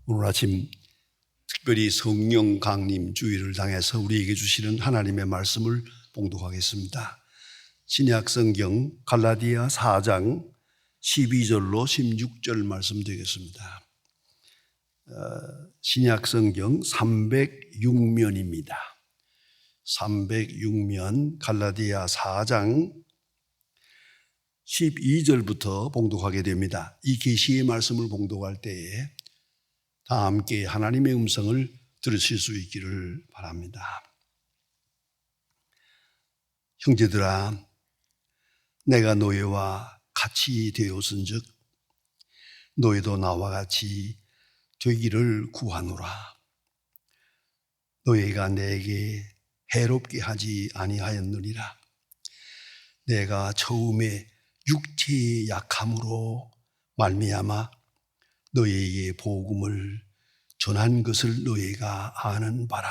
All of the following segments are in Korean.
오늘 아침 특별히 성령 강림 주일을 당해서 우리에게 주시는 하나님의 말씀을 봉독하겠습니다. 신약 성경 갈라디아 4장 12절로 16절 말씀 드리겠습니다. 신약 성경 306면입니다. 306면 갈라디아 4장 12절부터 봉독하게 됩니다. 이 계시의 말씀을 봉독할 때에 다 함께 하나님의 음성을 들으실 수 있기를 바랍니다. 형제들아, 내가 너희와 같이 되었은즉 너희도 나와 같이 되기를 구하노라. 너희가 내게 해롭게 하지 아니하였느니라. 내가 처음에 육체의 약함으로 말미암아 너희에게 복음을 전한 것을 너희가 아는 바라.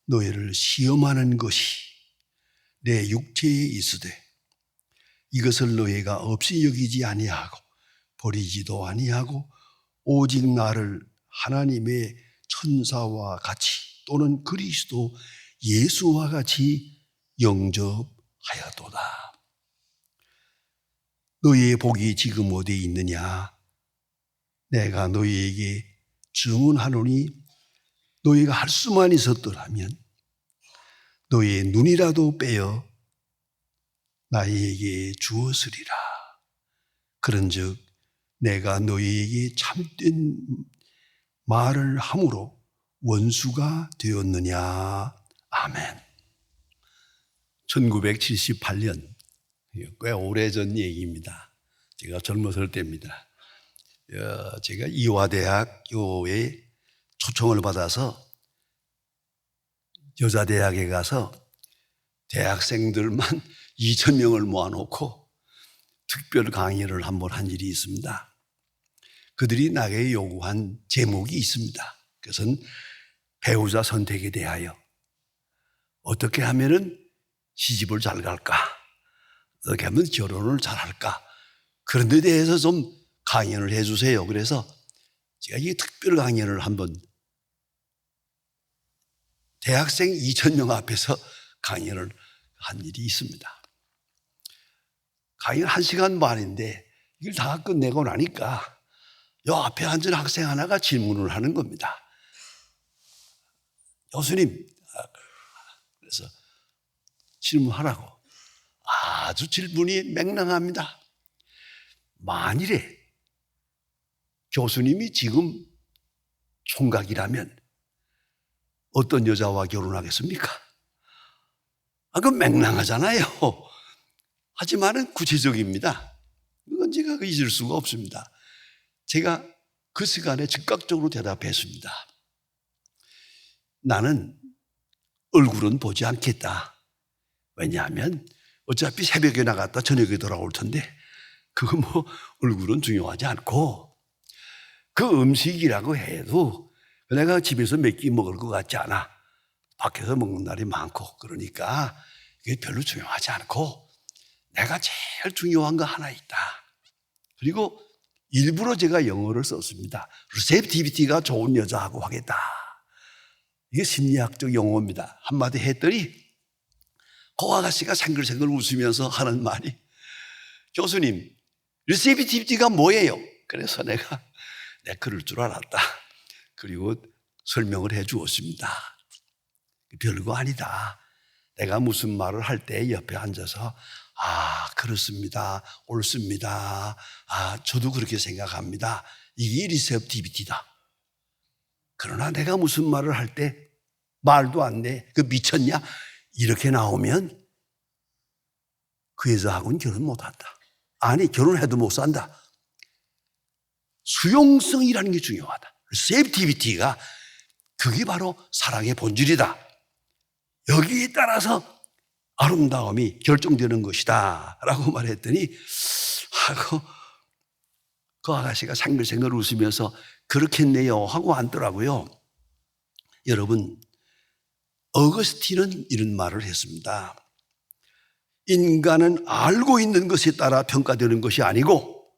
너희를 시험하는 것이 내 육체에 있으되 이것을 너희가 없이 여기지 아니하고 버리지도 아니하고 오직 나를 하나님의 천사와 같이 또는 그리스도 예수와 같이 영접하였도다. 너희의 복이 지금 어디에 있느냐? 내가 너희에게 증언하노니 너희가 할 수만 있었더라면 너희의 눈이라도 빼어 나에게 주었으리라. 그런즉 내가 너희에게 참된 말을 함으로 원수가 되었느냐. 아멘. 1978년, 꽤 오래전 얘기입니다. 제가 젊었을 때입니다. 제가 이화대학교에 초청을 받아서 여자대학에 가서 대학생들만 2,000명을 모아놓고 특별 강의를 한번 한 일이 있습니다. 그들이 나에게 요구한 제목이 있습니다. 그것은 배우자 선택에 대하여 어떻게 하면은 시집을 잘 갈까? 어떻게 하면 결혼을 잘 할까? 그런 데 대해서 좀 강연을 해 주세요. 그래서 제가 이 특별 강연을 한번 대학생 2,000명 앞에서 강연을 한 일이 있습니다. 강연 1시간 반인데 이걸 다 끝내고 나니까 요 앞에 앉은 학생 하나가 질문을 하는 겁니다. 교수님, 그래서 질문하라고. 아주 질문이 맹랑합니다. 만일에 교수님이 지금 총각이라면 어떤 여자와 결혼하겠습니까? 그건 맹랑하잖아요. 하지만은 구체적입니다. 이건 제가 잊을 수가 없습니다. 제가 그 시간에 즉각적으로 대답했습니다. 나는 얼굴은 보지 않겠다. 왜냐하면 어차피 새벽에 나갔다 저녁에 돌아올 텐데 그거 뭐 얼굴은 중요하지 않고 그 음식이라고 해도 내가 집에서 몇 끼 먹을 것 같지 않아. 밖에서 먹는 날이 많고 그러니까 이게 별로 중요하지 않고 내가 제일 중요한 거 하나 있다. 그리고 일부러 제가 영어를 썼습니다. receptivity가 좋은 여자하고 하겠다. 이게 심리학적 용어입니다. 한마디 했더니 그 아가씨가 생글생글 웃으면서 하는 말이 교수님, receptivity가 뭐예요? 그래서 내가 그럴 줄 알았다. 그리고 설명을 해 주었습니다. 별거 아니다. 내가 무슨 말을 할 때 옆에 앉아서 그렇습니다. 옳습니다. 저도 그렇게 생각합니다. 이게 리셉티비티다. 그러나 내가 무슨 말을 할 때 말도 안 돼. 그 미쳤냐? 이렇게 나오면 그 여자하고는 결혼 못 한다. 아니, 결혼해도 못 산다. 수용성이라는 게 중요하다. 리셉티비티가 그게 바로 사랑의 본질이다. 여기에 따라서 아름다움이 결정되는 것이다 라고 말했더니 하고 그 아가씨가 생글생글 웃으면서 그렇겠네요 하고 앉더라고요. 여러분, 어거스틴은 이런 말을 했습니다. 인간은 알고 있는 것에 따라 평가되는 것이 아니고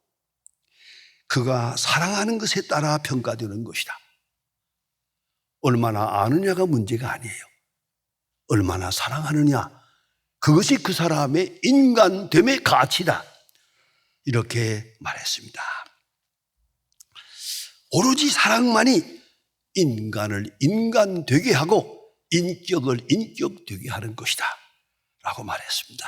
그가 사랑하는 것에 따라 평가되는 것이다. 얼마나 아느냐가 문제가 아니에요. 얼마나 사랑하느냐, 그것이 그 사람의 인간됨의 가치다. 이렇게 말했습니다. 오로지 사랑만이 인간을 인간되게 하고 인격을 인격되게 하는 것이다 라고 말했습니다.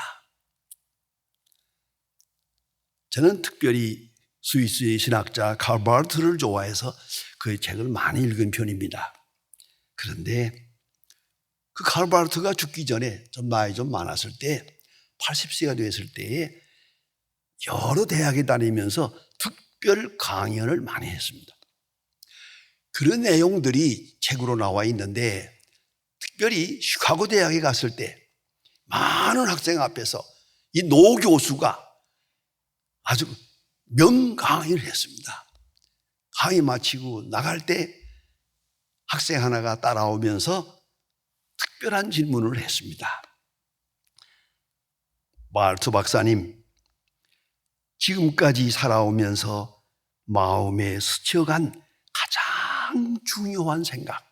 저는 특별히 스위스의 신학자 칼 바르트를 좋아해서 그의 책을 많이 읽은 편입니다. 그런데 그 칼 바르트가 죽기 전에 좀 나이 좀 많았을 때 80세가 됐을 때에 여러 대학에 다니면서 특별 강연을 많이 했습니다. 그런 내용들이 책으로 나와 있는데 특별히 시카고 대학에 갔을 때 많은 학생 앞에서 이 노 교수가 아주 명강의를 했습니다. 강의 마치고 나갈 때 학생 하나가 따라오면서 특별한 질문을 했습니다. 바르트 박사님, 지금까지 살아오면서 마음에 스쳐간 가장 중요한 생각,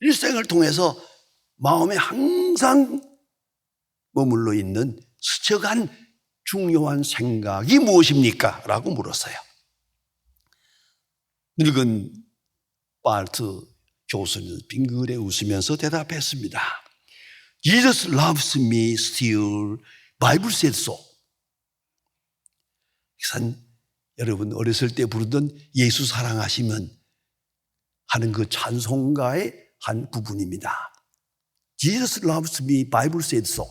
일생을 통해서 마음에 항상 머물러 있는 스쳐간 중요한 생각이 무엇입니까? 라고 물었어요. 늙은 바르트 교수는 빙그레 웃으면서 대답했습니다. Jesus loves me still, Bible said so. 이것은 여러분 어렸을 때 부르던 예수 사랑하시면 하는 그 찬송가의 한 부분입니다. Jesus loves me, Bible said so.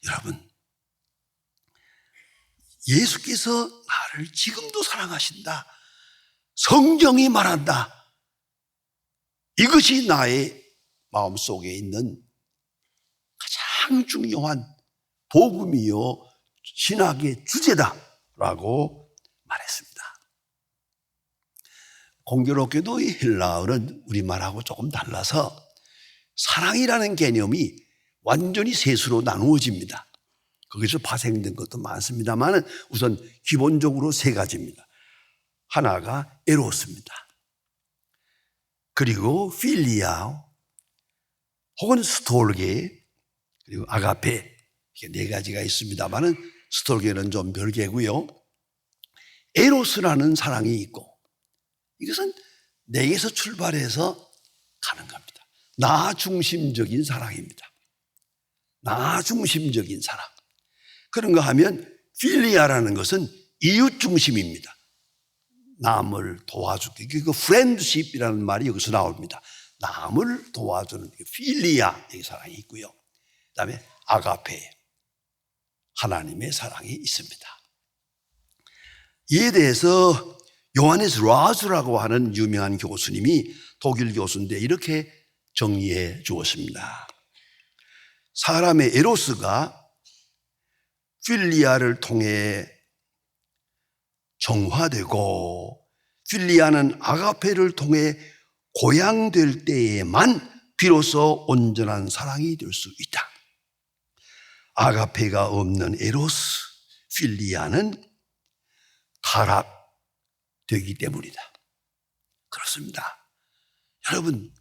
여러분, 예수께서 나를 지금도 사랑하신다. 성경이 말한다. 이것이 나의 마음속에 있는 가장 중요한 복음이요 신학의 주제다라고 말했습니다. 공교롭게도 이 헬라어는 우리말하고 조금 달라서 사랑이라는 개념이 완전히 셋으로 나누어집니다. 거기서 파생된 것도 많습니다만 우선 기본적으로 세 가지입니다. 하나가 에로스입니다. 그리고 필리아 혹은 스톨게 그리고 아가페, 이렇게 네 가지가 있습니다만 스톨게는 좀 별개고요. 에로스라는 사랑이 있고 이것은 내게서 출발해서 가는 겁니다. 나 중심적인 사랑입니다. 나 중심적인 사랑. 그런가 하면 필리아라는 것은 이웃 중심입니다. 남을 도와주기. 그 프렌드십이라는 말이 여기서 나옵니다. 남을 도와주는 필리아, 이 사랑이 있고요. 그다음에 아가페, 하나님의 사랑이 있습니다. 이에 대해서 요하네스 라즈라고 하는 유명한 교수님이 독일 교수인데 이렇게 정리해 주었습니다. 사람의 에로스가 필리아를 통해 정화되고 필리아는 아가페를 통해 고양될 때에만 비로소 온전한 사랑이 될 수 있다. 아가페가 없는 에로스, 필리아는 타락되기 때문이다. 그렇습니다. 여러분,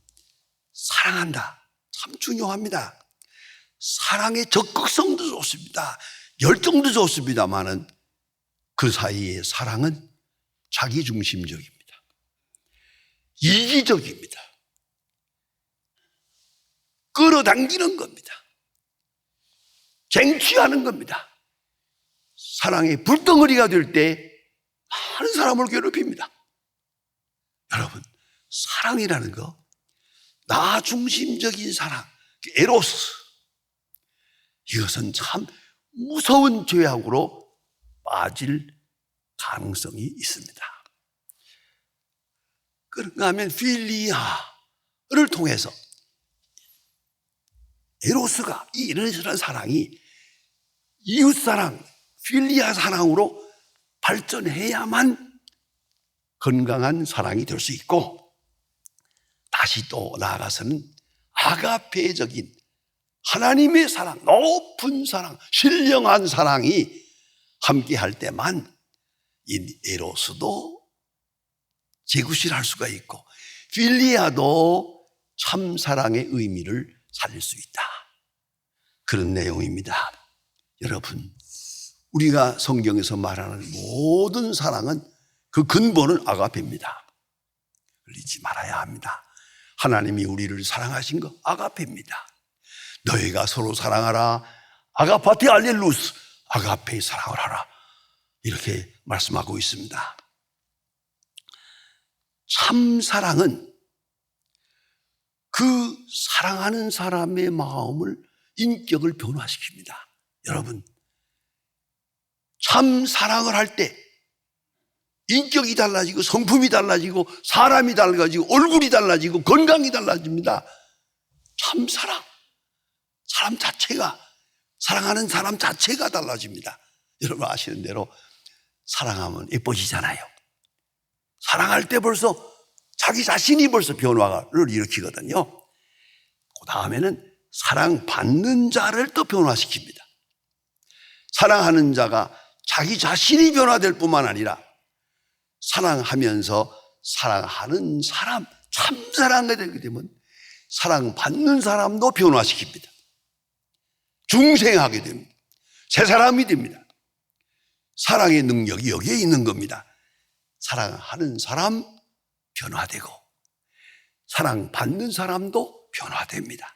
사랑한다. 참 중요합니다. 사랑의 적극성도 좋습니다. 열정도 좋습니다만은 그 사이의 사랑은 자기중심적입니다. 이기적입니다. 끌어당기는 겁니다. 쟁취하는 겁니다. 사랑의 불덩어리가 될 때 많은 사람을 괴롭힙니다. 여러분, 사랑이라는 거, 나 중심적인 사랑, 에로스, 이것은 참 무서운 죄악으로 빠질 가능성이 있습니다. 그런가 하면 필리아를 통해서 에로스가, 이 에로스라는 사랑이 이웃사랑, 필리아 사랑으로 발전해야만 건강한 사랑이 될 수 있고, 다시 또 나아가서는 아가페적인 하나님의 사랑, 높은 사랑, 신령한 사랑이 함께 할 때만 이 에로스도 재구실할 수가 있고 필리아도 참 사랑의 의미를 살릴 수 있다. 그런 내용입니다. 여러분, 우리가 성경에서 말하는 모든 사랑은 그 근본은 아가페입니다. 흘리지 말아야 합니다. 하나님이 우리를 사랑하신 거 아가페입니다. 너희가 서로 사랑하라. 아가파티 알렐루스, 아가페의 사랑을 하라. 이렇게 말씀하고 있습니다. 참 사랑은 그 사랑하는 사람의 마음을, 인격을 변화시킵니다. 여러분, 참 사랑을 할 때 인격이 달라지고 성품이 달라지고 사람이 달라지고 얼굴이 달라지고 건강이 달라집니다. 참 사랑, 사람 자체가, 사랑하는 사람 자체가 달라집니다. 여러분 아시는 대로 사랑하면 예뻐지잖아요. 사랑할 때 벌써 자기 자신이 벌써 변화를 일으키거든요. 그 다음에는 사랑받는 자를 또 변화시킵니다. 사랑하는 자가 자기 자신이 변화될 뿐만 아니라 사랑하면서 사랑하는 사람, 참사랑이 되게 되면 사랑받는 사람도 변화시킵니다. 중생하게 됩니다. 새 사람이 됩니다. 사랑의 능력이 여기에 있는 겁니다. 사랑하는 사람 변화되고 사랑받는 사람도 변화됩니다.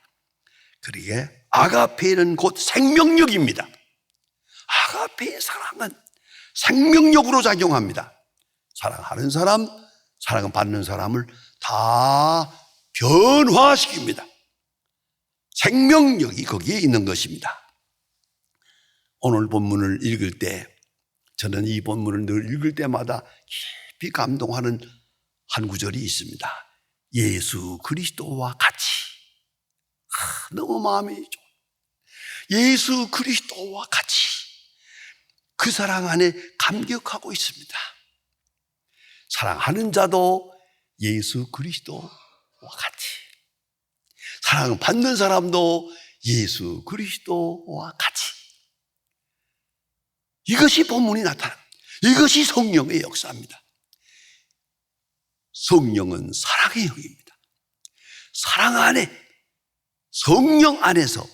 그러기에 아가페는 곧 생명력입니다. 아가페의 사랑은 생명력으로 작용합니다. 사랑하는 사람, 사랑받는 사람을 다 변화시킵니다. 생명력이 거기에 있는 것입니다. 오늘 본문을 읽을 때 저는 이 본문을 늘 읽을 때마다 깊이 감동하는 한 구절이 있습니다. 예수 그리스도와 같이. 너무 마음이 좋아. 예수 그리스도와 같이 그 사랑 안에 감격하고 있습니다. 사랑하는 자도 예수 그리스도와 같이, 사랑받는 사람도 예수 그리스도와 같이. 이것이 본문이 나타납니다. 이것이 성령의 역사입니다. 성령은 사랑의 영입니다. 사랑 안에, 성령 안에서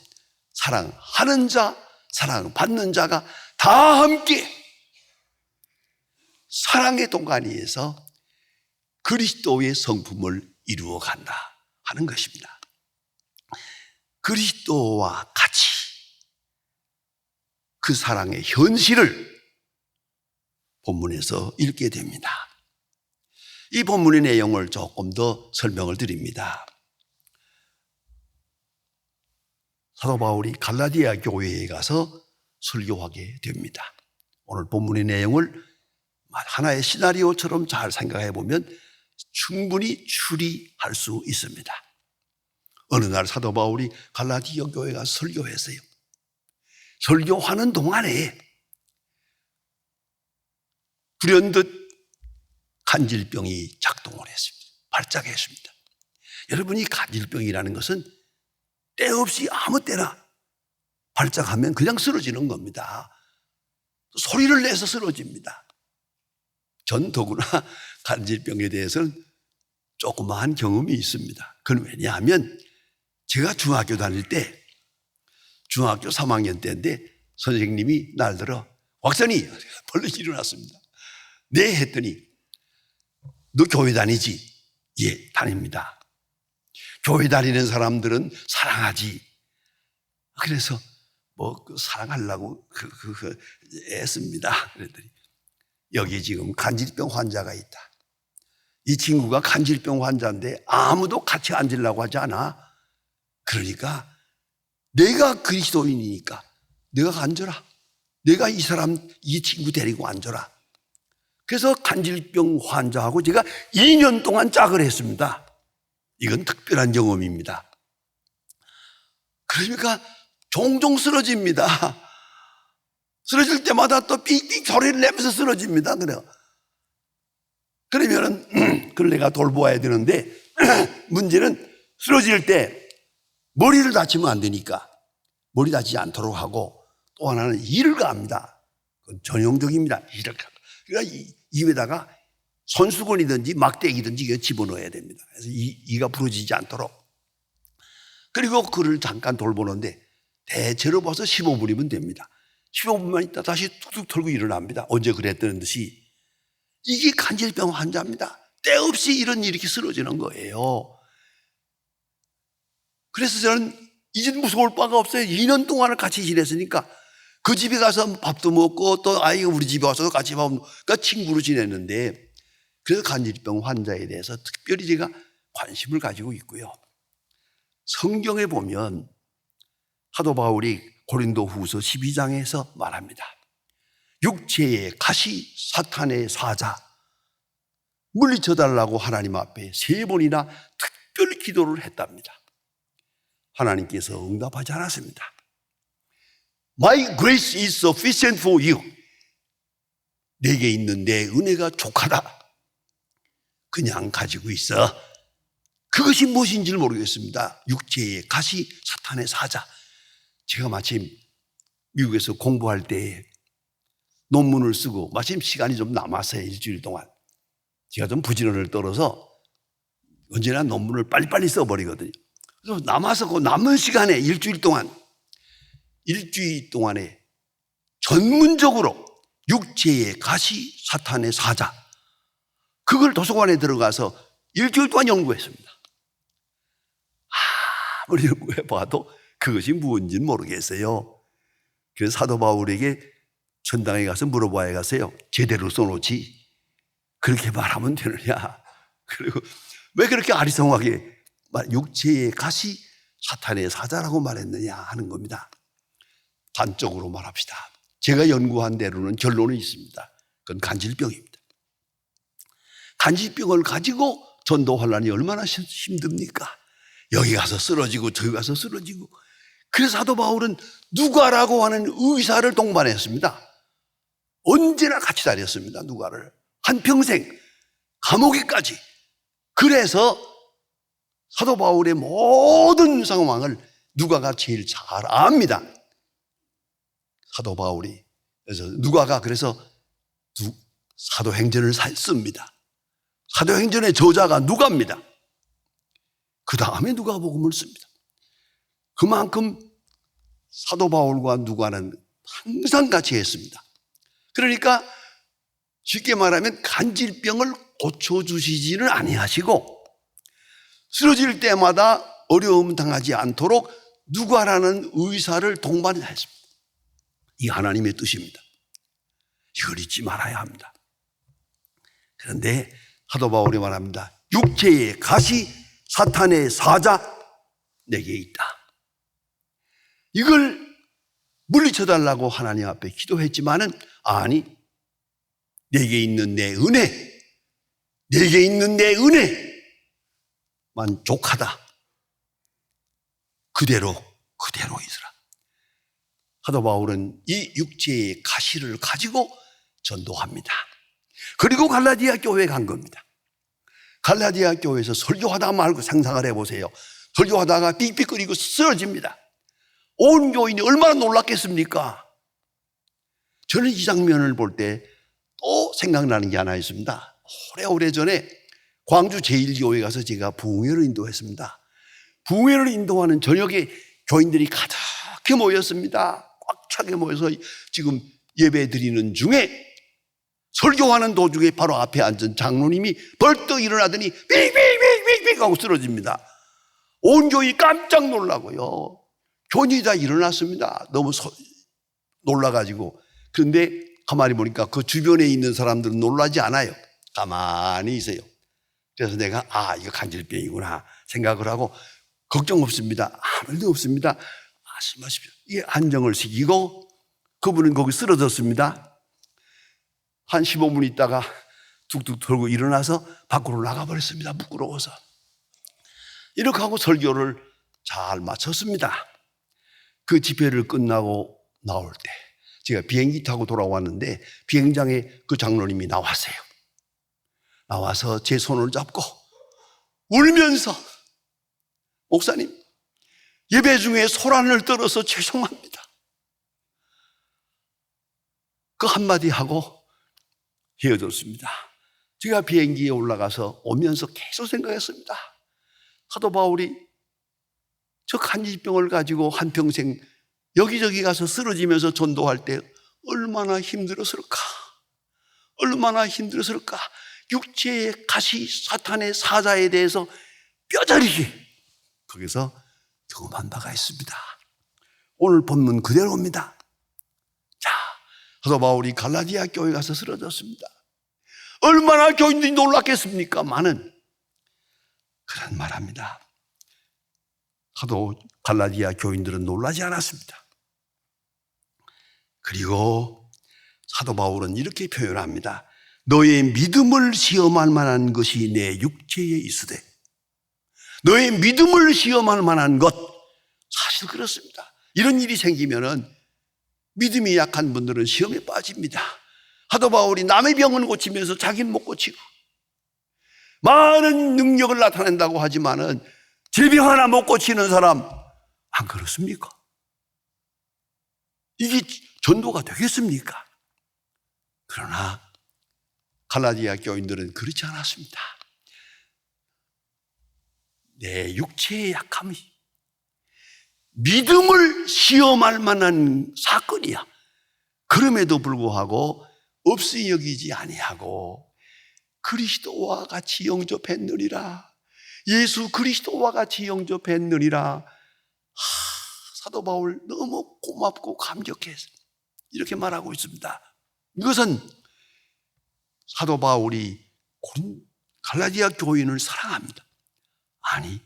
사랑하는 자, 사랑받는 자가 다 함께 사랑의 동반위에서 그리스도의 성품을 이루어 간다 하는 것입니다. 그리스도와 같이 그 사랑의 현실을 본문에서 읽게 됩니다. 이 본문의 내용을 조금 더 설명을 드립니다. 사도 바울이 갈라디아 교회에 가서 설교하게 됩니다. 오늘 본문의 내용을 하나의 시나리오처럼 잘 생각해 보면 충분히 추리할 수 있습니다. 어느 날 사도 바울이 갈라디아 교회에 가서 설교했어요. 설교하는 동안에 불현듯 간질병이 작동을 했습니다. 발작했습니다. 여러분이 간질병이라는 것은 때 없이 아무 때나 발작하면 그냥 쓰러지는 겁니다. 소리를 내서 쓰러집니다. 전 더구나 간질병에 대해서는 조그마한 경험이 있습니다. 그건 왜냐하면 제가 중학교 다닐 때, 중학교 3학년 때인데 선생님이 날들어 왁선이 벌써 일어났습니다. 네 했더니 너 교회 다니지? 예, 다닙니다. 교회 다니는 사람들은 사랑하지. 그래서 사랑하려고 애씁니다. 그랬더니 여기 지금 간질병 환자가 있다. 이 친구가 간질병 환자인데 아무도 같이 앉으려고 하지 않아. 그러니까 내가 그리스도인이니까 내가 앉아라. 내가 이 친구 데리고 앉아라. 그래서 간질병 환자하고 제가 2년 동안 짝을 했습니다. 이건 특별한 경험입니다. 그러니까 종종 쓰러집니다. 쓰러질 때마다 또 삑삑 소리를 내면서 쓰러집니다. 그러면은 그걸 내가 돌보아야 되는데 문제는 쓰러질 때 머리를 다치면 안 되니까 머리 다치지 않도록 하고 또 하나는 이를 가합니다. 그건 전형적입니다. 이를 가. 그러니까 입에다가 손수건이든지 막대기든지 이거 집어넣어야 됩니다. 그래서 이가 부러지지 않도록. 그리고 그를 잠깐 돌보는데 대체로 봐서 15분이면 됩니다. 15분만 있다 다시 툭툭 털고 일어납니다. 언제 그랬다는 듯이. 이게 간질병 환자입니다. 때없이 이런 일이 이렇게 쓰러지는 거예요. 그래서 저는 이제 무서울 바가 없어요. 2년 동안을 같이 지냈으니까 그 집에 가서 밥도 먹고 또 아이가 우리 집에 와서 같이 밥 먹고 그러니까 친구로 지냈는데 그래서 간질병 환자에 대해서 특별히 제가 관심을 가지고 있고요. 성경에 보면 사도 바울이 고린도 후서 12장에서 말합니다. 육체의 가시 사탄의 사자 물리쳐달라고 하나님 앞에 3번이나 특별 기도를 했답니다. 하나님께서 응답하지 않았습니다. My grace is sufficient for you. 내게 있는 내 은혜가 족하다. 그냥 가지고 있어. 그것이 무엇인지를 모르겠습니다. 육체의 가시 사탄의 사자. 제가 마침 미국에서 공부할 때 논문을 쓰고 마침 시간이 좀 남았어요. 일주일 동안. 제가 좀 부지런을 떨어서 언제나 논문을 빨리빨리 써버리거든요. 그래서 남아서 그 남은 시간에 일주일 동안에 전문적으로 육체의 가시 사탄의 사자 그걸 도서관에 들어가서 일주일 동안 연구했습니다. 아무리 연구해봐도 그것이 무엇인지는 모르겠어요. 그래서 사도 바울에게 전당에 가서 물어봐야 가서요. 제대로 써놓지 그렇게 말하면 되느냐. 그리고 왜 그렇게 아리송하게 육체의 가시 사탄의 사자라고 말했느냐 하는 겁니다. 단적으로 말합시다. 제가 연구한 대로는 결론이 있습니다. 그건 간질병입니다. 간질병을 가지고 전도 환란이 얼마나 힘듭니까? 여기 가서 쓰러지고 저기 가서 쓰러지고. 그래서 사도 바울은 누가라고 하는 의사를 동반했습니다. 언제나 같이 다녔습니다. 누가를 한평생 감옥에까지. 그래서 사도 바울의 모든 상황을 누가가 제일 잘 압니다. 사도 바울이 그래서 누가가 그래서 사도행전을 씁니다. 사도행전의 저자가 누가입니다. 그 다음에 누가복음을 씁니다. 그만큼 사도 바울과 누가는 항상 같이 했습니다. 그러니까 쉽게 말하면 간질병을 고쳐주시지는 아니하시고 쓰러질 때마다 어려움 당하지 않도록 누가라는 의사를 동반했습니다. 이 하나님의 뜻입니다. 이걸 잊지 말아야 합니다. 그런데 사도 바울이 말합니다. 육체의 가시 사탄의 사자 내게 있다. 이걸 물리쳐달라고 하나님 앞에 기도했지만은 아니 내게 있는 내 은혜만 족하다. 그대로 있으라. 사도 바울은 이 육체의 가시를 가지고 전도합니다. 그리고 갈라디아 교회에 간 겁니다. 갈라디아 교회에서 설교하다 말고 상상을 해보세요. 설교하다가 삑삑거리고 쓰러집니다. 온 교인이 얼마나 놀랐겠습니까? 저는 이 장면을 볼 때 또 생각나는 게 하나 있습니다. 오래 전에 광주 제1교회 가서 제가 부흥회를 인도했습니다. 부흥회를 인도하는 저녁에 교인들이 가득히 모였습니다. 꽉 차게 모여서 지금 예배 드리는 중에 설교하는 도중에 바로 앞에 앉은 장로님이 벌떡 일어나더니 삑삑삑삑삑 하고 쓰러집니다. 온 교인이 깜짝 놀라고요. 교인이 다 일어났습니다. 너무 놀라가지고. 그런데 가만히 보니까 그 주변에 있는 사람들은 놀라지 않아요. 가만히 있어요. 그래서 내가 이거 간질병이구나 생각을 하고 걱정 없습니다. 아무 일도 없습니다. 말씀하십시오. 이게 안정을 시키고 그분은 거기 쓰러졌습니다. 한 15분 있다가 툭툭 털고 일어나서 밖으로 나가버렸습니다. 부끄러워서. 이렇게 하고 설교를 잘 마쳤습니다. 그 집회를 끝나고 나올 때 제가 비행기 타고 돌아왔는데 비행장에 그 장로님이 나왔어요. 나와서 제 손을 잡고 울면서 목사님 예배 중에 소란을 떨어서 죄송합니다. 그 한마디 하고 헤어졌습니다. 제가 비행기에 올라가서 오면서 계속 생각했습니다. 사도 바울이 저 간질병을 가지고 한평생 여기저기 가서 쓰러지면서 전도할 때 얼마나 힘들었을까? 얼마나 힘들었을까? 육체의 가시 사탄의 사자에 대해서 뼈저리게 거기서 경험한 바가 있습니다. 오늘 본문 그대로입니다. 자, 사도 바울이 갈라디아 교회 가서 쓰러졌습니다. 얼마나 교인들이 놀랐겠습니까? 많은 그런 말합니다. 사도 갈라디아 교인들은 놀라지 않았습니다. 그리고 사도 바울은 이렇게 표현합니다. 너의 믿음을 시험할 만한 것이 내 육체에 있으되, 너의 믿음을 시험할 만한 것, 사실 그렇습니다. 이런 일이 생기면은 믿음이 약한 분들은 시험에 빠집니다. 사도 바울이 남의 병을 고치면서 자기는 못 고치고 많은 능력을 나타낸다고 하지만은 제 병 하나 못 고치는 사람 안 그렇습니까? 이게 전도가 되겠습니까? 그러나 갈라디아 교인들은 그렇지 않았습니다. 내 육체의 약함이 믿음을 시험할 만한 사건이야. 그럼에도 불구하고 없이 여기지 아니하고 그리스도와 같이 영접했느니라. 예수 그리스도와 같이 영접했느니라. 사도 바울 너무 고맙고 감격해서 이렇게 말하고 있습니다. 이것은 사도 바울이 갈라디아 교인을 사랑합니다. 아니,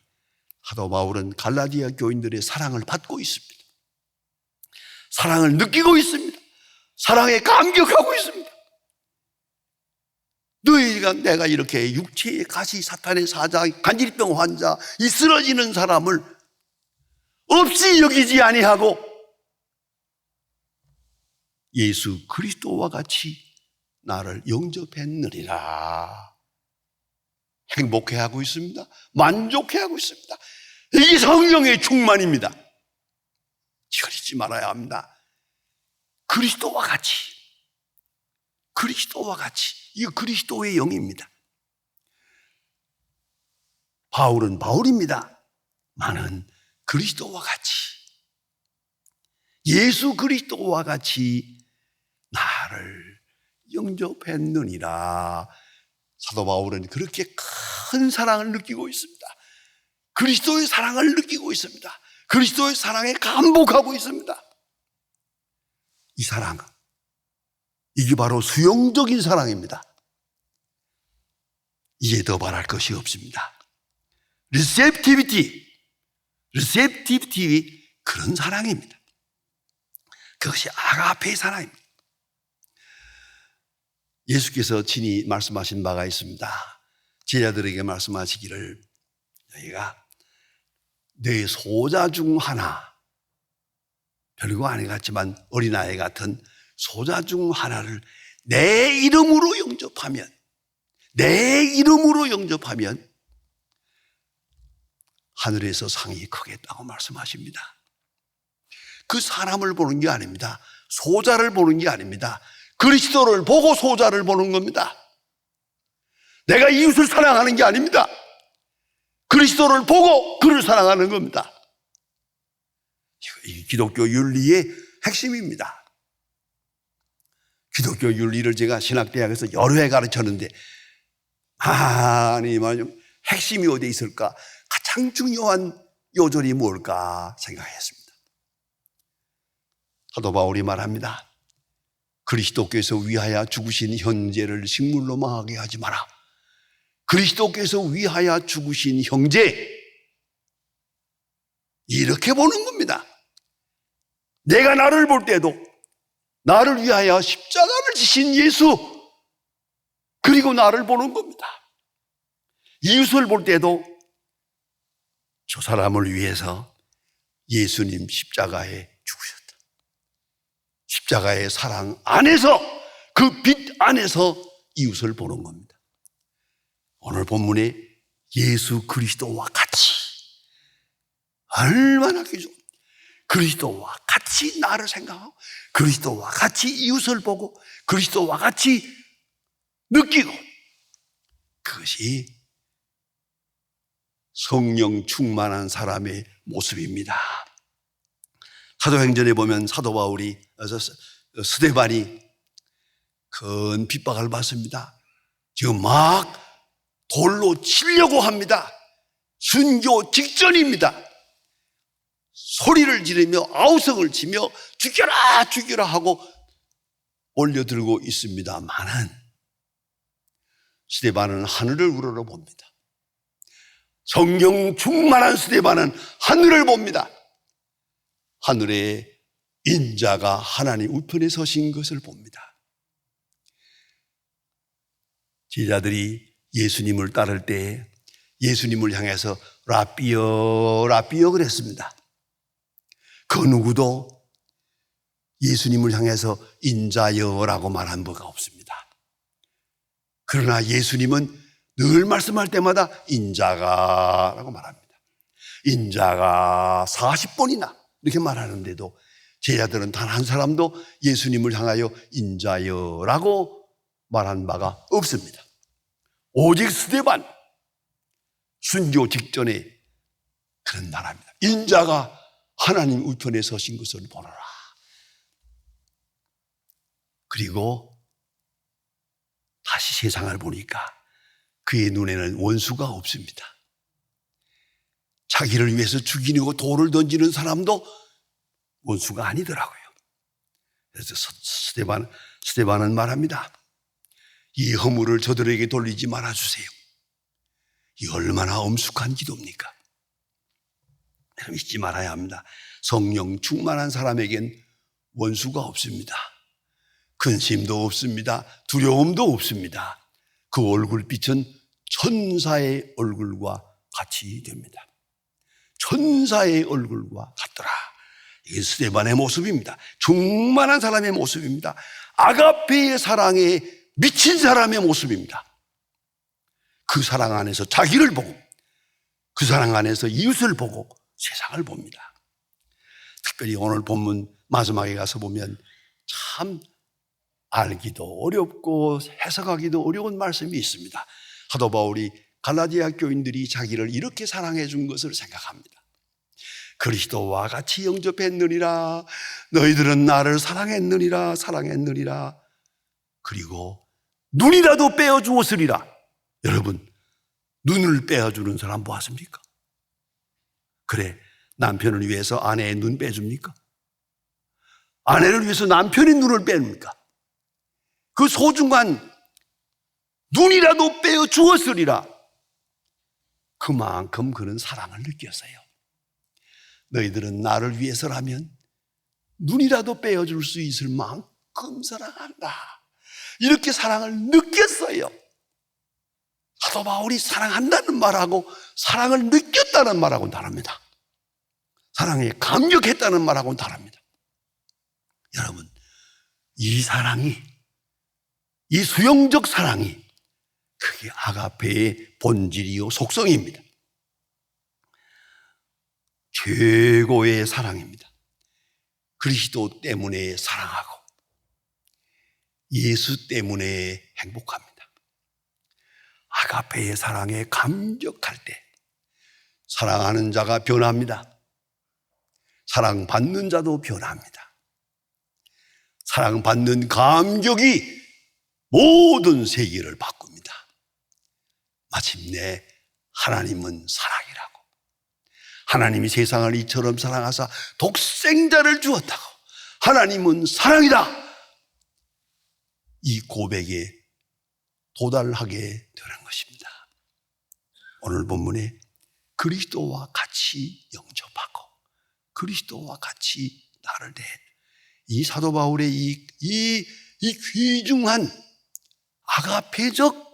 사도 바울은 갈라디아 교인들의 사랑을 받고 있습니다. 사랑을 느끼고 있습니다. 사랑에 감격하고 있습니다. 너희가 내가 이렇게 육체의 가시 사탄의 사자, 간질병 환자, 이 쓰러지는 사람을 없이 여기지 아니하고 예수 그리스도와 같이 나를 영접했느니라. 행복해하고 있습니다. 만족해하고 있습니다. 이게 성령의 충만입니다. 잊지 말아야 합니다. 그리스도와 같이, 그리스도와 같이, 이 그리스도의 영입니다. 바울은 바울입니다. 나는 그리스도와 같이, 예수 그리스도와 같이 나를 영접했느니라. 사도 바울은 그렇게 큰 사랑을 느끼고 있습니다. 그리스도의 사랑을 느끼고 있습니다. 그리스도의 사랑에 감복하고 있습니다. 이 사랑, 이게 바로 수용적인 사랑입니다. 이에 더 말할 것이 없습니다. 리셉티비티, 그런 사랑입니다. 그것이 아가페의 사랑입니다. 예수께서 친히 말씀하신 바가 있습니다. 제자들에게 말씀하시기를 너희가 내 소자 중 하나, 별거 아니 같지만 어린아이 같은 소자 중 하나를 내 이름으로 영접하면, 내 이름으로 영접하면 하늘에서 상이 크겠다고 말씀하십니다. 그 사람을 보는 게 아닙니다. 소자를 보는 게 아닙니다. 그리스도를 보고 소자를 보는 겁니다. 내가 이웃을 사랑하는 게 아닙니다. 그리스도를 보고 그를 사랑하는 겁니다. 이 기독교 윤리의 핵심입니다. 기독교 윤리를 제가 신학대학에서 여러 해 가르쳤는데, 아니, 핵심이 어디에 있을까? 가장 중요한 요절이 뭘까 생각했습니다. 사도 바울이 말합니다. 그리스도께서 위하여 죽으신 형제를 식물로 망하게 하지 마라. 그리스도께서 위하여 죽으신 형제, 이렇게 보는 겁니다. 내가 나를 볼 때도 나를 위하여 십자가를 지신 예수, 그리고 나를 보는 겁니다. 이웃을 볼 때도 저 사람을 위해서 예수님 십자가에 죽으셨다. 십자가의 사랑 안에서, 그 빛 안에서 이웃을 보는 겁니다. 오늘 본문에 예수 그리스도와 같이, 얼마나 귀중, 그리스도와 같이 나를 생각하고 그리스도와 같이 이웃을 보고 그리스도와 같이 느끼고, 그것이 성령 충만한 사람의 모습입니다. 사도행전에 보면 사도 바울이, 스데반이 큰 핍박을 받습니다. 지금 막 돌로 치려고 합니다. 순교 직전입니다. 소리를 지르며 아우성을 치며 죽여라 죽여라 하고 올려들고 있습니다만은 스데반은 하늘을 우러러봅니다. 성령 충만한 스데반은 하늘을 봅니다. 하늘에 인자가 하나님 우편에 서신 것을 봅니다. 제자들이 예수님을 따를 때 예수님을 향해서 라삐여 라삐여 그랬습니다. 그 누구도 예수님을 향해서 인자여라고 말한 바가 없습니다. 그러나 예수님은 늘 말씀할 때마다 인자가라고 말합니다. 인자가 40번이나 이렇게 말하는데도 제자들은 단 한 사람도 예수님을 향하여 인자여라고 말한 바가 없습니다. 오직 스데반, 순교 직전에 그런 말합니다. 인자가 하나님 우편에 서신 것을 보노라. 그리고 다시 세상을 보니까 그의 눈에는 원수가 없습니다. 자기를 위해서 죽이고 돌을 던지는 사람도 원수가 아니더라고요. 그래서 스데반은 말합니다. 이 허물을 저들에게 돌리지 말아주세요. 이 얼마나 엄숙한 기도입니까? 여러분 잊지 말아야 합니다. 성령 충만한 사람에겐 원수가 없습니다. 근심도 없습니다. 두려움도 없습니다. 그 얼굴빛은 천사의 얼굴과 같이 됩니다. 천사의 얼굴과 같더라. 이게 스데반의 모습입니다. 충만한 사람의 모습입니다. 아가페의 사랑에 미친 사람의 모습입니다. 그 사랑 안에서 자기를 보고 그 사랑 안에서 이웃을 보고 세상을 봅니다. 특별히 오늘 본문 마지막에 가서 보면 참 알기도 어렵고 해석하기도 어려운 말씀이 있습니다. 사도 바울이 갈라디아 교인들이 자기를 이렇게 사랑해 준 것을 생각합니다. 그리스도와 같이 영접했느니라. 너희들은 나를 사랑했느니라. 그리고 눈이라도 빼어주었으리라. 여러분, 눈을 빼어주는 사람 보았습니까? 그래, 남편을 위해서 아내의 눈 빼줍니까? 아내를 위해서 남편의 눈을 뺍니까? 그 소중한 눈이라도 빼어주었으리라. 그만큼 그런 사랑을 느꼈어요. 너희들은 나를 위해서라면 눈이라도 빼어줄 수 있을 만큼 사랑한다. 이렇게 사랑을 느꼈어요. 사도 바울이 사랑한다는 말하고 사랑을 느꼈다는 말하고는 다릅니다. 사랑에 감격했다는 말하고는 다릅니다. 여러분, 이 사랑이, 이 수용적 사랑이 그게 아가페의 본질이요 속성입니다. 최고의 사랑입니다. 그리스도 때문에 사랑하고 예수 때문에 행복합니다. 아가페의 사랑에 감격할 때 사랑하는 자가 변합니다. 사랑받는 자도 변합니다. 사랑받는 감격이 모든 세계를 바꿉니다. 마침내 하나님은 사랑이라고, 하나님이 세상을 이처럼 사랑하사 독생자를 주었다고, 하나님은 사랑이다, 이 고백에 도달하게 되는 것입니다. 오늘 본문에 그리스도와 같이 영접하고 그리스도와 같이 나를 내, 이 사도 바울의 이 귀중한 아가페적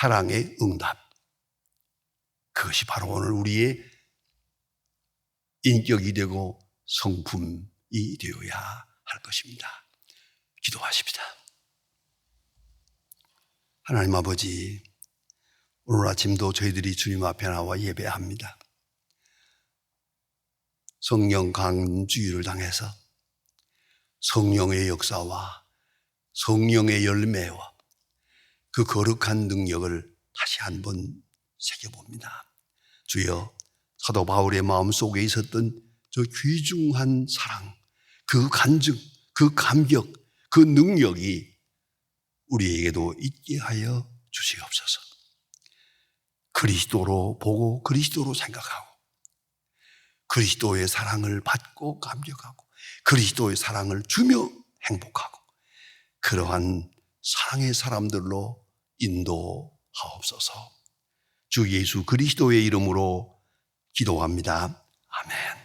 사랑의 응답, 그것이 바로 오늘 우리의 인격이 되고 성품이 되어야 할 것입니다. 기도하십시다. 하나님 아버지, 오늘 아침도 저희들이 주님 앞에 나와 예배합니다. 성령 강주의를 당해서 성령의 역사와 성령의 열매와 그 거룩한 능력을 다시 한번 새겨봅니다. 주여, 사도 바울의 마음속에 있었던 저 귀중한 사랑, 그 간증, 그 감격, 그 능력이 우리에게도 있게 하여 주시옵소서. 그리스도로 보고 그리스도로 생각하고 그리스도의 사랑을 받고 감격하고 그리스도의 사랑을 주며 행복하고 그러한 사랑의 사람들로 인도하옵소서. 주 예수 그리스도의 이름으로 기도합니다. 아멘.